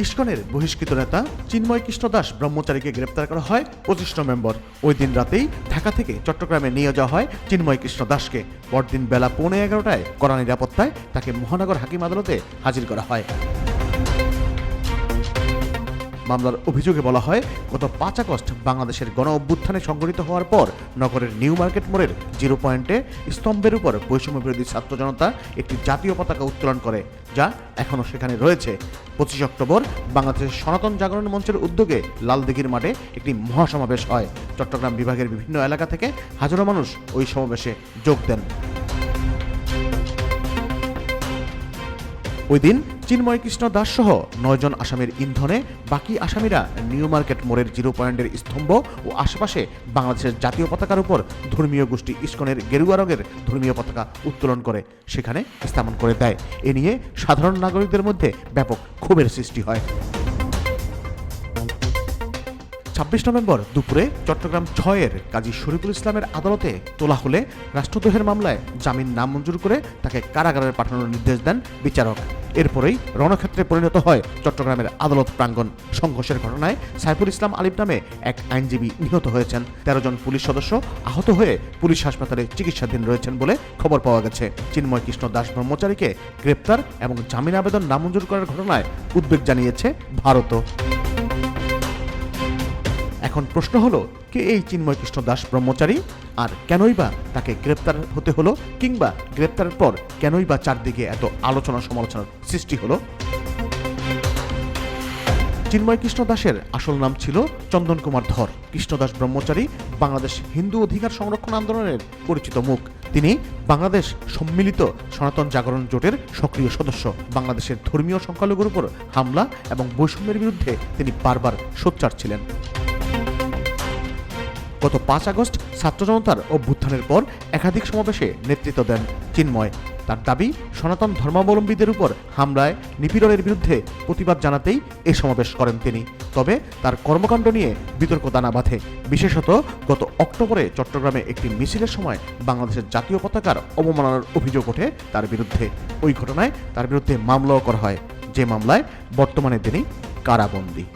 ইসকনের বহিষ্কৃত নেতা চিন্ময় কৃষ্ণ দাস ব্রহ্মচারীকে গ্রেপ্তার করা হয় 25 নভেম্বর। ওই দিন রাতেই ঢাকা থেকে চট্টগ্রামে নিয়ে যাওয়া হয় চিন্ময় কৃষ্ণ দাসকে। পরদিন বেলা 11:15টায় কড়া নিরাপত্তায় তাকে মহানগর হাকিম আদালতে হাজির করা হয়। মামলার অভিযোগে বলা হয়, গত 5 আগস্ট বাংলাদেশের গণ অভ্যুত্থানে সংঘটিত হওয়ার পর নগরের নিউ মার্কেট মোড়ের 0 পয়েন্টে স্তম্ভের উপর বৈষম্য বিরোধী ছাত্র জনতা একটি জাতীয় পতাকা উত্তোলন করে, যা এখনও সেখানে রয়েছে। 25 অক্টোবর বাংলাদেশের সনাতন জাগরণ মঞ্চের উদ্যোগে লালদিঘির মাঠে একটি মহাসমাবেশ হয়। চট্টগ্রাম বিভাগের বিভিন্ন এলাকা থেকে হাজারো মানুষ ওই সমাবেশে যোগ দেন। ওই দিন চিন্ময় কৃষ্ণ দাস সহ 9 জন আসামির ইন্ধনে বাকি আসামিরা নিউ মার্কেট মোড়ের 0 পয়েন্টের স্তম্ভ ও আশেপাশে বাংলাদেশের জাতীয় পতাকার উপর ধর্মীয় গোষ্ঠী ইসকনের গেরুয়া রঙের ধর্মীয় পতাকা উত্তোলন করে সেখানে স্থাপন করে দেয়। এ নিয়ে সাধারণ নাগরিকদের মধ্যে ব্যাপক ক্ষোভের সৃষ্টি হয়। 26 নভেম্বর দুপুরে চট্টগ্রাম 6-এর কাজী শরীফুল ইসলামের আদালতে তোলা হলে রাষ্ট্রদ্রোহের মামলায় জামিন নামঞ্জুর করে তাকে কারাগারে পাঠানোর নির্দেশ দেন বিচারক। এরপরেই রণক্ষেত্রে পরিণত হয় চট্টগ্রামের আদালত প্রাঙ্গণ। সংঘর্ষের ঘটনায় সাইফুল ইসলাম আলিফ নামে এক আইনজীবী নিহত হয়েছেন। 13 জন পুলিশ সদস্য আহত হয়ে পুলিশ হাসপাতালে চিকিৎসাধীন রয়েছেন বলে খবর পাওয়া গেছে। চিন্ময় কৃষ্ণ দাস ব্রহ্মচারীকে গ্রেপ্তার এবং জামিন আবেদন নামঞ্জুর করার ঘটনায় উদ্বেগ জানিয়েছে ভারতও। এখন প্রশ্ন হলো, কে এই চিন্ময় কৃষ্ণ দাস ব্রহ্মচারী, আর কেনই বা তাকে গ্রেপ্তার হতে হলো, কিংবা গ্রেপ্তারের পর কেনই বা চারদিকে এত আলোচনা সমালোচনার সৃষ্টি হলো? চিন্ময় কৃষ্ণ দাসের আসল নাম ছিল চন্দন কুমার ধর। কৃষ্ণ দাস ব্রহ্মচারী বাংলাদেশ হিন্দু অধিকার সংরক্ষণ আন্দোলনের পরিচিত মুখ। তিনি বাংলাদেশ সম্মিলিত সনাতন জাগরণ জোটের সক্রিয় সদস্য। বাংলাদেশের ধর্মীয় সংখ্যালঘুর উপর হামলা এবং বৈষম্যের বিরুদ্ধে তিনি বারবার সোচ্চার ছিলেন। গত 5 আগস্ট ছাত্র জনতার অভ্যুত্থানের পর একাধিক সমাবেশে নেতৃত্ব দেন চিন্ময়। তার দাবি, সনাতন ধর্মাবলম্বীদের উপর হামলায় নিপীড়নের বিরুদ্ধে প্রতিবাদ জানাতেই এ সমাবেশ করেন তিনি। তবে তার কর্মকাণ্ড নিয়ে বিতর্ক দানা বাঁধে। বিশেষত গত অক্টোবরে চট্টগ্রামে একটি মিছিলের সময় বাংলাদেশের জাতীয় পতাকার অবমাননার অভিযোগ ওঠে তার বিরুদ্ধে। ওই ঘটনায় তার বিরুদ্ধে মামলাও করা হয়, যে মামলায় বর্তমানে তিনি কারাবন্দী।